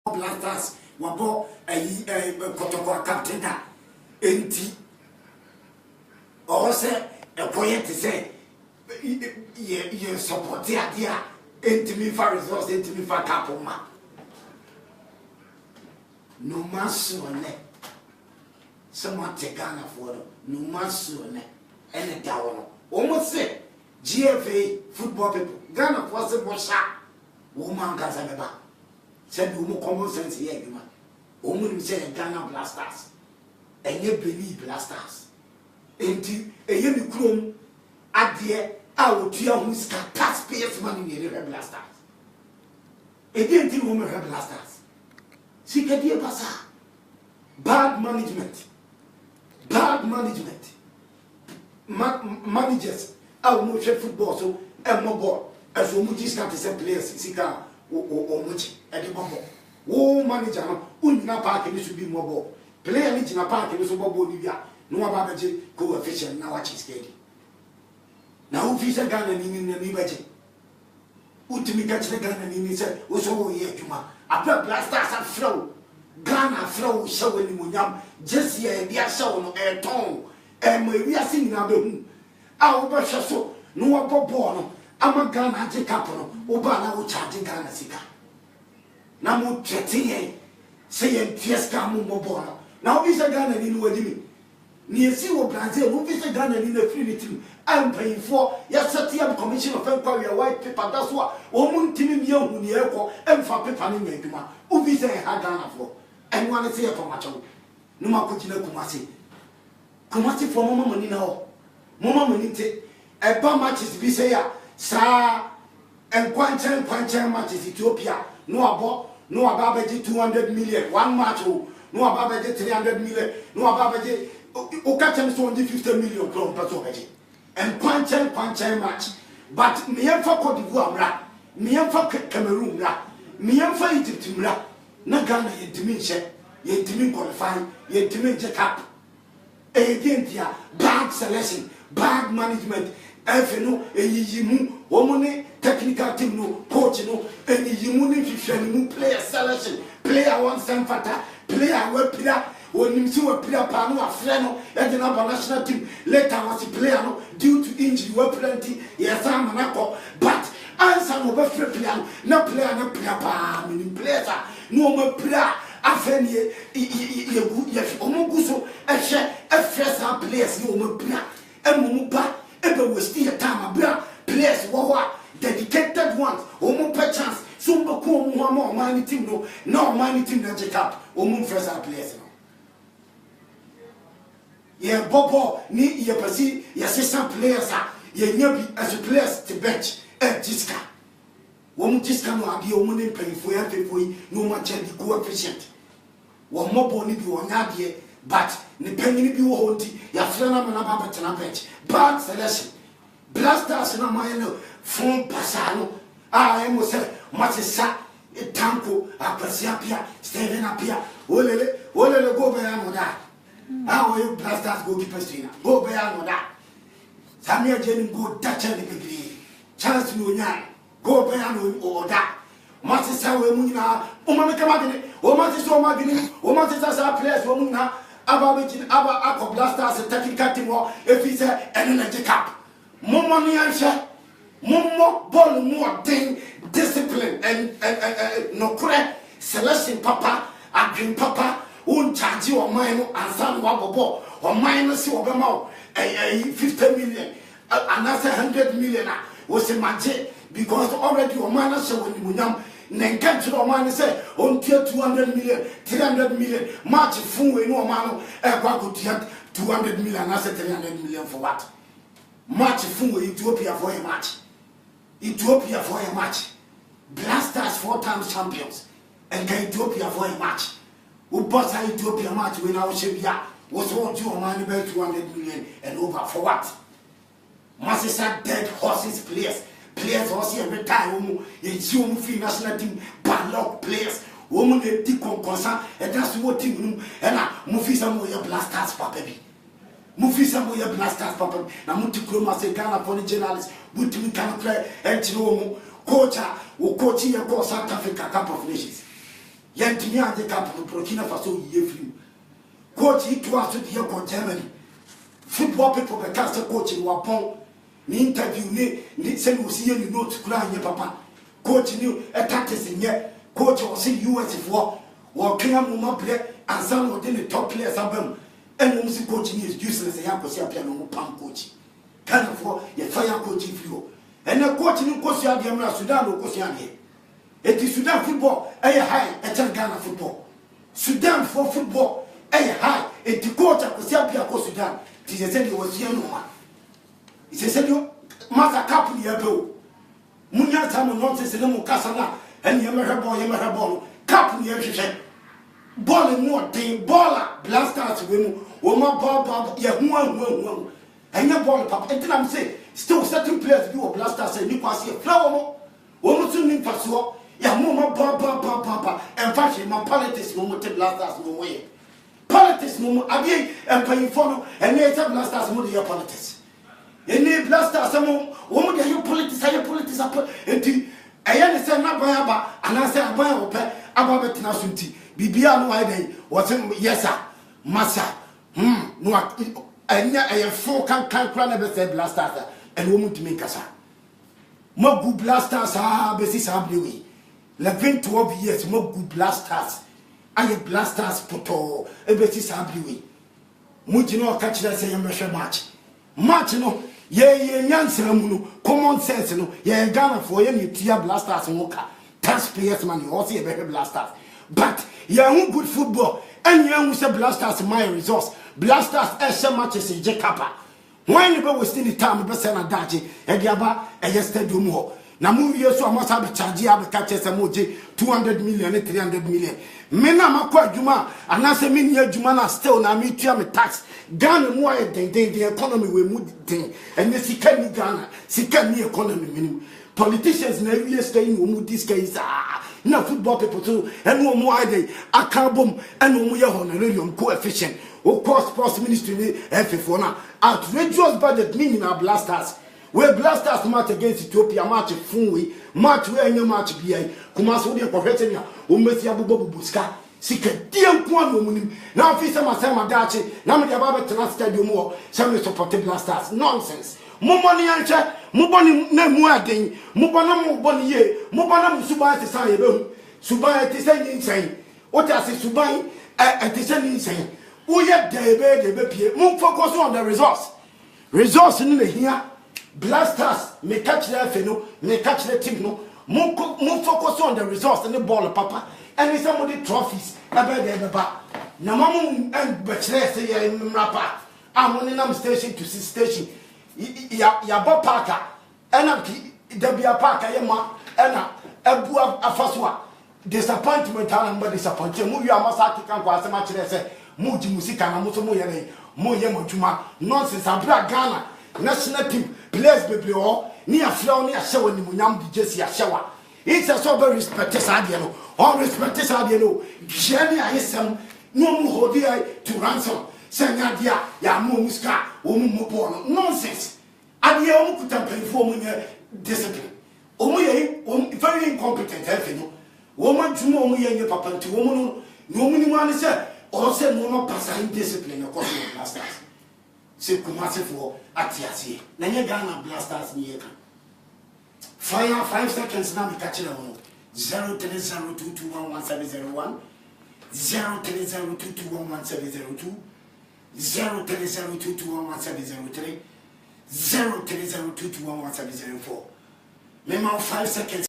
Blasters wabo kotoko captain da enti o se e point say ye support dia enti mi fa resource enti mi fa kapoma no maso ne someone take Ghana for no maso ne ene dawo no o mo se GFA football people Ghana for se bo sha wo man ka se beba said you common sense here, you man. Woman say Ghana Blasters, and ye Benin Blasters. And a year chrome at the out to your taxpayers' money in the Blasters. A didn't woman her Blasters. She can be a bazaar. Bad management. Managers, our motion football, so and more ball as we just got to say players, Sika. O much at the bubble. Oh, manager, Unna Park and should be mobile. Play a little park and so Bolivia. No abaji coefficient now watch is getting. Now, if he's a gun and in the Liberty. Ultimate catch the gun and he said, was over here, Juma. A blasters and flow. Ghana flow showing Munyam, just here, they are showing air tone. And we are singing out the moon. Our brush so, no abono. Ama Ghana je kapono oba na wo charge Ghana sika na mo twete say en tieska mo mobo na obi se Ghana ni no wadimi ni esi wo Brazil obi se Ghana ni na free team am paying for ya set up commission of inquiry white paper that's what o mo ntimi mi ehunu ni ekọ emfa paper ni nya adwuma obi se ha Ghana for en wan se e pomacho no makogina kumasi for mama money na ho mama money te e ba matches bi say ya sa and quanchen matches Ethiopia no ababaji 200 million one match no ababaji 300 million no ababaji o catch so 50 million crown per so and quanchen match but me am for Cote d'Ivoire mra me am for Cameroon mra me am for Egypt mra na Ghana yentimi qualify yentimi je cap again dia bad selection bad management FNO eyiyimu omune technical team no coach no eyiyimu ni fifani mu player selection player one semfata player we pira onimsi we pira pa no afre no e de na national team later was player no due to injury we plenty yes am na ko but answer no be free player no player na pira pa mini players no mo pira afenie ye omuguso ehwe efresa players no mo pira emumu ba ebe we still time abra players wo dedicated ones omo per chance so mbako omo man team no man team na check up omo first players no ye bobo ni ye pasi ye assistant players ye nyabi as players to bench jiska omo jiska no abi omo ne penfo ya fefoi no ma check the coefficient wo mobo ni bi wonya de but the penny be won't ya frena na baba tena bench bad selection blasters na mayelo fon pasano emo se matisa tanko apasia pia steven apia olele go be ya no da you blasters go keep stina go be ya no da samia jeni go touch the big chance no nya go be ya no oda matisa we mu nyina o ma meka magene o matisa o magene o matisa sa players o mu na aba blasters technical team if he say energy cap momo ni answer momo ball more thing discipline and no correct selection papa adwin papa on charge o man no ansan wa bobo o man no si obema 50 million another 100 million was imagine because already o man no show ni munyam Nenkan to man say on tier 200 million, 300 million, match fun we no man go 200 million and 300 million for what? Match fun we Ethiopia for a match. Ethiopia for a match. Blasters 4 times champions and Ethiopia for a match. Who bought Ethiopia match when I was was all due man about 200 million and over for what? Masisa dead horses players also retire ye you free national team bad luck players woman dey take concern and that's what team and mufisa mo ya blasters papa bi mufisa mo ya blasters papa na muti kroma se Ghana for the journalists butimi kan play and chiro mo coach wo coach ye go South Africa Cup of Nations yantimi ade cap no Burkina Faso ye free coach to aso de go Germany football people be cast coach in wapon ni interview ni say we see you note kura anye papa coach ni tactics nye coach o say US for wo kan mo mabre ansan wo de top players abam enu si coach ni is useless ya ko si apia no pam coach kan for ye fire coach free o ene coach ni ko si ade mra Sudan ko si ade eti Sudan football high Ghana football Sudan for football high eti coach ko si apia ko Sudan ti se de wo si enu ma ise se de masa cap ni ebe munya tamu nonsense ne mu kasa na ene ye mehwe ball cap ni ehwehwe ball no den baller blasters we mu wo ma ball ye hu anya ball papa entina me say still certain players do blasters say ni kwase flower wo mu tun ni paso ya mu ma ball en fact ma politics mo te blasters mo we politics mo abi en pan follow en ye te blasters mo de politics eni blasters mo wo mu de ye politics enti eye ne say na ban aba ana say aban wo pe aba betina so nti bibia no why dey what yes sir massa no anya full kan kra na be say blasters and wo mu timi kasa magu blasters be si sablewi 11-12 years magu blasters aye blasters poto e be si sablewi mu jino ka kire say yemhwe match no ye nyansa mu no common sense no ye Ghana for ye tia blasters no ka taxpayers money also ye be blasters but ye who good football and ye who say blasters my resource blasters matches e Kapa when you be wasting the time be say na daje e dia ba e stadium ho na mu wie so amosa be charge ya be catch say mo je 200 million 300 million me na makwa adwuma anase me ni adwuma na still na me tua me tax Ghana mu ay the economy we mu den and sika ni Ghana sika ni economy minimum politicians na wie stay in mu this case na football people too and no more dey akabom and no more honorarium coefficient o sports ministry ni FFO na outrageous budget meaning our blasters we blasters match against Ethiopia match funwe match we any match bia kuma so dey kohwete nia o mesi abububu ska sika die nko no munim na officer masema dachi na me dey aba betena stadium wo say me support blasters nonsense mo money anche mo boni na mu aden mo bona mo boni ye mo bona mo suban te san ye be suban te san yin san o ta se suban te san yin san o ye de be pie mo focus on the resource ni le hia blasters me catch the feno me catch the team no mo focus on the resource and the ball papa and somebody trophies ebe de ba na mamu and bachelor say ye mrapa amoni nam station to station ya bo parker ena debia parker ye ma ena ebu afaswa disappointment and disappointment mu wi amasa kikan kwa asema kire say mu ji musika na mu so mu ye mo ye moduma nonsense abra Ghana national team players bebre o ni afra ni ahyewa ni munyam di jesi ahyewa it's a so very respect sadie no all respect sadie no jeni ayesem no mu hodi to ransom senya dia ya mo muska o mu mopo no nonsense adie o mu kutampanfo mu nye discipline o mu ye very incompetent efe no wo ma dwuma o mu ye nye papa nti wo mu no mu ni mu ane se o se no passa discipline ko so blasters se kumase for atiasie na nye Ghana blasters ni yeka fire 5 seconds na me catch na wono 0302211701 0302211702 0302211703 0302211704 me ma 5 seconds